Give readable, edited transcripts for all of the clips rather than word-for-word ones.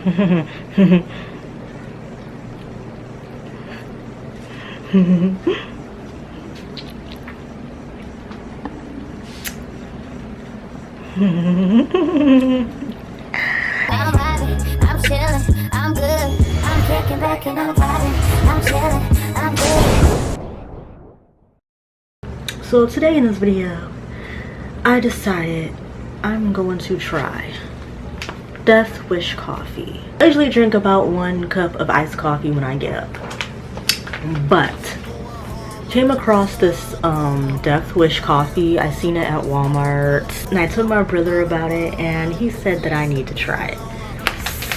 I'm chilling, I'm good. I'm kicking back and I'm vibing. I'm chilling, I'm good. So today in this video, I decided I'm going to try Death Wish coffee. I usually drink about 1 cup of iced coffee when I get up, but came across this Death Wish coffee. I seen it at Walmart and I told my brother about it and he said that I need to try it.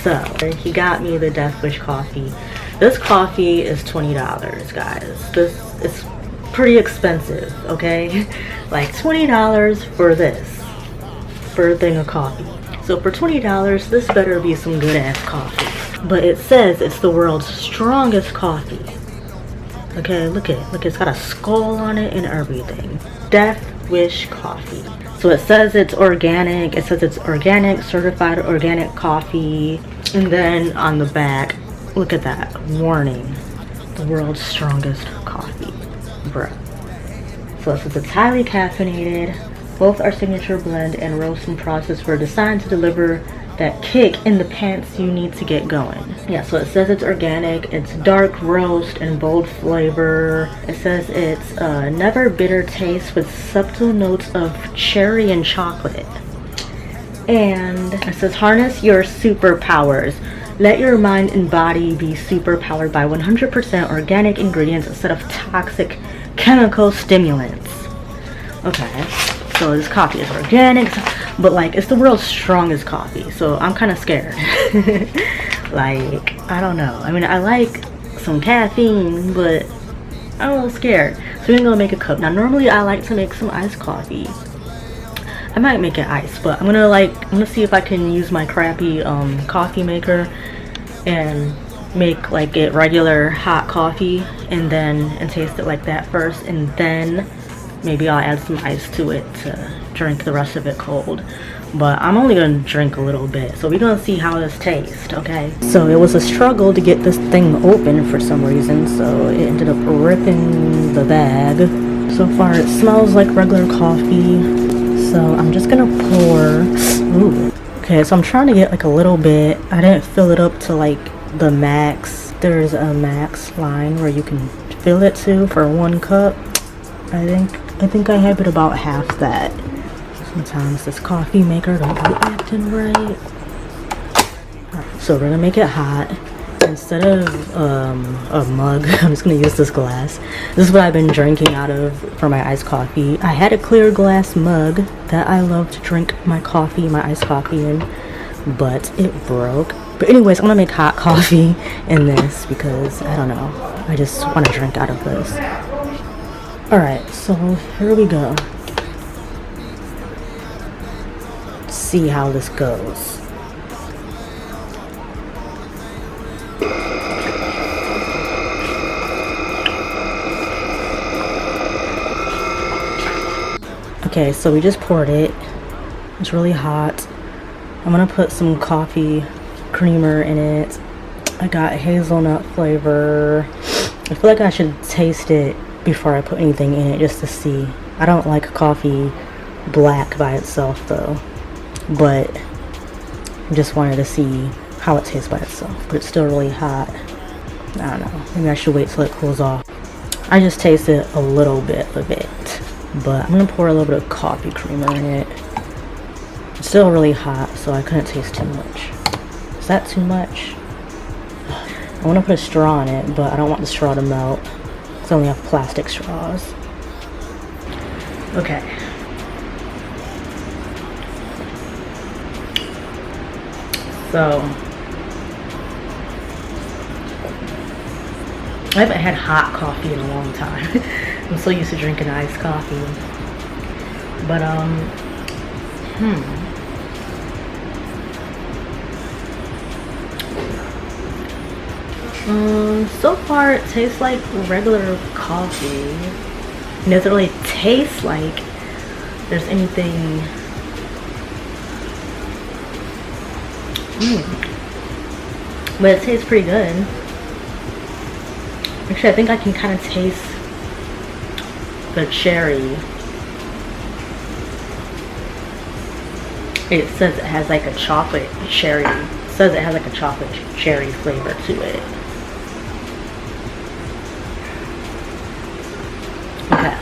So he got me the Death Wish coffee. This coffee is $20, guys. This is pretty expensive, okay? Like $20 for this, for a thing of coffee. So for $20, this better be some good ass coffee. But it says it's the world's strongest coffee. Okay, look, it's got a skull on it and everything. Death Wish coffee. So it says it's organic. It says it's organic, certified organic coffee. And then on the back, look at that, warning, the world's strongest coffee. Bruh. So it says it's highly caffeinated. Both our signature blend and roasting process were designed to deliver that kick in the pants you need to get going. Yeah, so it says it's organic, it's dark roast and bold flavor. It says it's never bitter taste with subtle notes of cherry and chocolate. And it says harness your superpowers. Let your mind and body be superpowered by 100% organic ingredients instead of toxic chemical stimulants. Okay, so this coffee is organic, but like it's the world's strongest coffee, so I'm kind of scared. Like, I don't know. I mean, I like some caffeine, but I'm a little scared. So we're gonna make a cup. Now normally I like to make some iced coffee. I might make it iced, but I'm gonna see if I can use my crappy coffee maker and make like it regular hot coffee and taste it like that first, and then maybe I'll add some ice to it to drink the rest of it cold. But I'm only gonna drink a little bit, so we're gonna see how this tastes, okay? So it was a struggle to get this thing open for some reason, so it ended up ripping the bag. So far it smells like regular coffee. So I'm just gonna pour. Ooh. Okay, so I'm trying to get like a little bit. I didn't fill it up to like the max. There's a max line where you can fill it to for 1 cup. I think I have it about half that. Sometimes this coffee maker don't be acting right. Alright, so we're gonna make it hot. Instead of a mug, I'm just gonna use this glass. This is what I've been drinking out of for my iced coffee. I had a clear glass mug that I love to drink my coffee, my iced coffee in, but it broke. But anyways, I'm gonna make hot coffee in this because I don't know, I just want to drink out of this. Alright, so here we go. Let's see how this goes. Okay, so we just poured it. It's really hot. I'm gonna put some coffee creamer in it. I got hazelnut flavor. I feel like I should taste it before I put anything in it just to see. I don't like coffee black by itself though, but I just wanted to see how it tastes by itself. But it's still really hot. I don't know, maybe I should wait till it cools off. I just tasted a little bit of it, but I'm gonna pour a little bit of coffee creamer in it. It's still really hot, so I couldn't taste too much. Is that too much? I want to put a straw in it, but I don't want the straw to melt. I only have plastic straws. Okay. So I haven't had hot coffee in a long time. I'm so used to drinking iced coffee. But so far it tastes like regular coffee. It doesn't really taste like there's anything but it tastes pretty good. Actually, I think I can kind of taste the cherry. It says it has like a chocolate cherry. It says it has like a chocolate cherry flavor to it. Okay.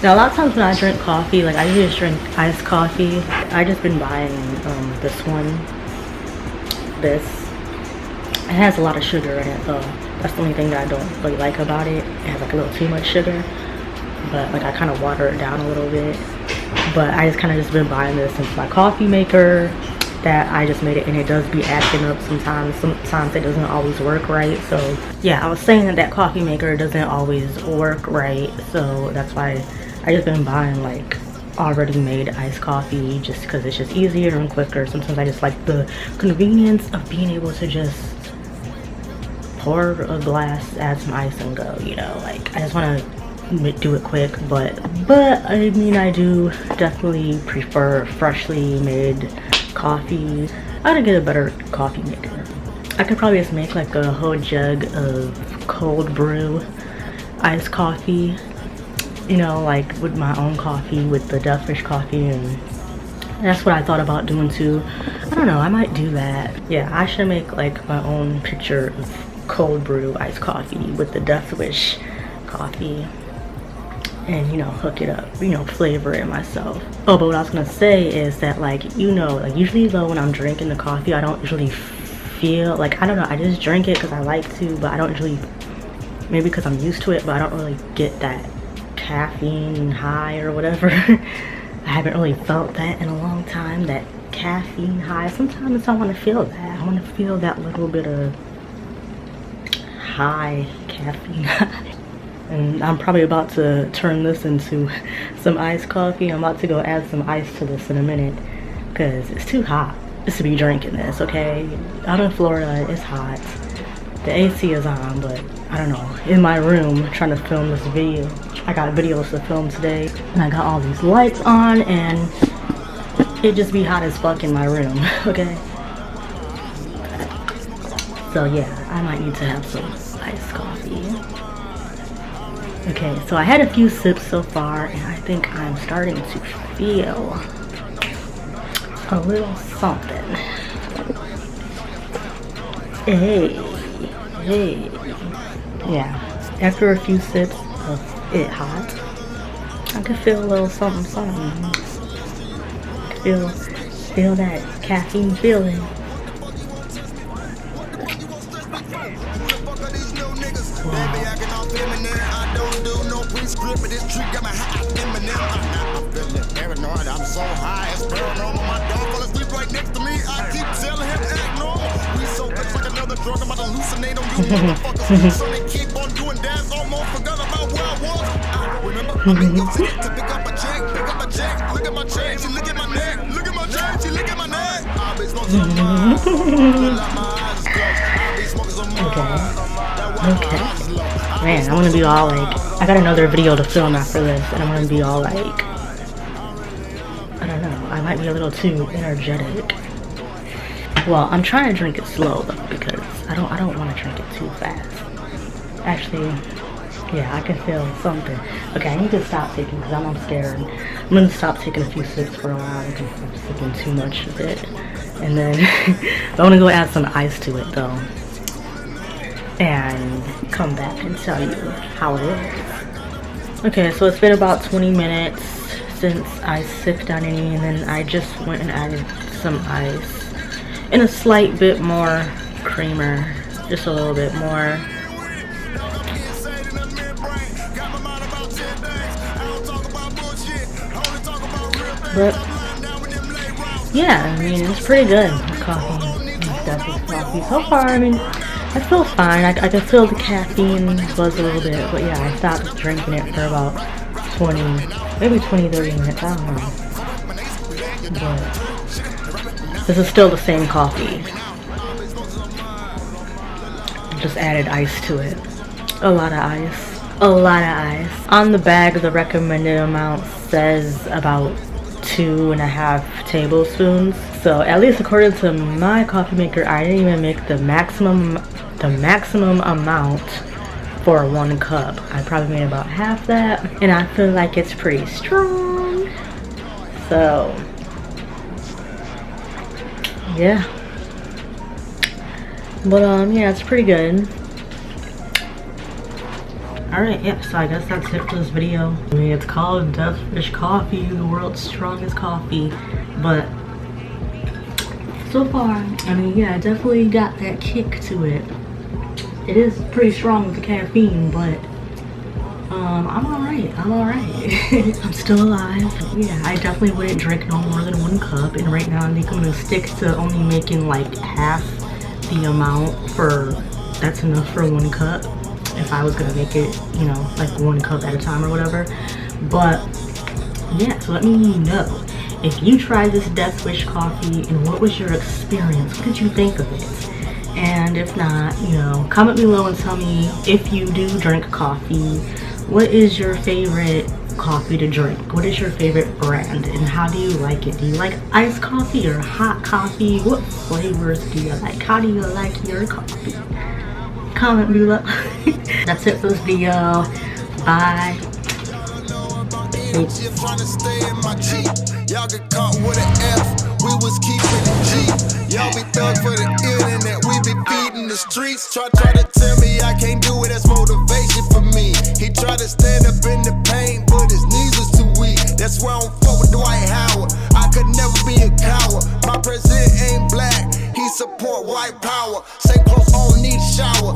Now a lot of times when I drink coffee, like I usually just drink iced coffee. I just been buying this one. This. It has a lot of sugar in it though. That's the only thing that I don't really like about it. It has like a little too much sugar. But like I kind of water it down a little bit. But I just kind of just been buying this since my coffee maker that I just made it, and it does be acting up sometimes. Sometimes it doesn't always work right. So yeah, I was saying that coffee maker doesn't always work right. So that's why I just been buying like already made iced coffee just because it's just easier and quicker. Sometimes I just like the convenience of being able to just pour a glass, add some ice and go, you know, like I just want to do it quick. But I mean, I do definitely prefer freshly made coffee. I gotta get a better coffee maker. I could probably just make like a whole jug of cold brew iced coffee, you know, like with my own coffee, with the Deathwish coffee, and that's what I thought about doing too. I don't know, I might do that. Yeah, I should make like my own pitcher of cold brew iced coffee with the Deathwish coffee, and you know, hook it up, you know, flavor it myself. Oh, but what I was gonna say is that, like, you know, like usually though when I'm drinking the coffee, I don't usually feel like, I don't know, I just drink it because I like to, but I don't usually, maybe because I'm used to it, but I don't really get that caffeine high or whatever. I haven't really felt that in a long time, that caffeine high. Sometimes I want to feel that. I want to feel that little bit of high caffeine high. And I'm probably about to turn this into some iced coffee. I'm about to go add some ice to this in a minute because it's too hot just to be drinking this, okay? Out in Florida, it's hot. The AC is on, but I don't know. In my room, trying to film this video. I got videos to film today, and I got all these lights on, and it just be hot as fuck in my room, okay? So yeah, I might need to have some iced coffee. Okay, so I had a few sips so far, and I think I'm starting to feel a little something. Hey. Yeah, after a few sips of it hot, I could feel a little something. I could feel that caffeine feeling. I'm so high, it's paranormal. My dog fell asleep right next to me. I keep telling him act normal. We so good like another drug. I'm about to hallucinate on you motherfuckers. So they keep on doing dance. Almost forgot about where I was. I remember I'm in your city to pick up a check. Look at my chain, she look at my neck. Look at my chain, she look at my neck. I'll be smoking some mine. Okay. Man, I'm gonna be all like, I got another video to film after this, and I'm gonna be all like, I don't know, I might be a little too energetic. Well, I'm trying to drink it slow though, because I don't want to drink it too fast. Actually, yeah, I can feel something. Okay, I need to stop taking, because I'm scared. I'm gonna stop taking a few sips for a while because I'm sipping too much of it. And then I want to go add some ice to it though, and come back and tell you how it is. Okay, so it's been about 20 minutes since I sipped on any, and then I just went and added some ice and a slight bit more creamer, just a little bit more. But yeah, I mean, it's pretty good. Coffee, Deathwish coffee. So far, I mean, I feel fine. I can feel the caffeine buzz a little bit, but yeah, I stopped drinking it for about 30 minutes, I don't know. But this is still the same coffee. Just added ice to it. A lot of ice. On the bag, the recommended amount says about 2.5 tablespoons. So at least according to my coffee maker, I didn't even make the maximum amount for 1 cup. I probably made about half that, and I feel like it's pretty strong. So yeah, but yeah, it's pretty good. Alright, yep, so I guess that's it for this video. I mean, it's called Deathwish Coffee, the world's strongest coffee, but so far, I mean, yeah, I definitely got that kick to it. It is pretty strong with the caffeine, but I'm alright. I'm still alive. Yeah, I definitely wouldn't drink no more than 1 cup, and right now I think I'm gonna stick to only making like half the amount that's enough for 1 cup. If I was gonna make it, you know, like 1 cup at a time or whatever. But yeah, so let me know if you tried this Deathwish coffee and what was your experience. What did you think of it? And if not, you know, comment below and tell me if you do drink coffee, what is your favorite coffee to drink? What is your favorite brand and how do you like it? Do you like iced coffee or hot coffee? What flavors do you like? How do you like your coffee? Comment below. That's it for this video. Bye. Y'all get caught with an F, we was keeping it G. Y'all be thug for the internet, we be feeding the streets. Try to tell me I can't do it, that's motivation for me. He tried to stand up in the pain, but his knees was too weak. That's why I don't fuck with Dwight Howard. I could never be a coward. My president ain't black, he support white power. Same clothes, I don't need a shower.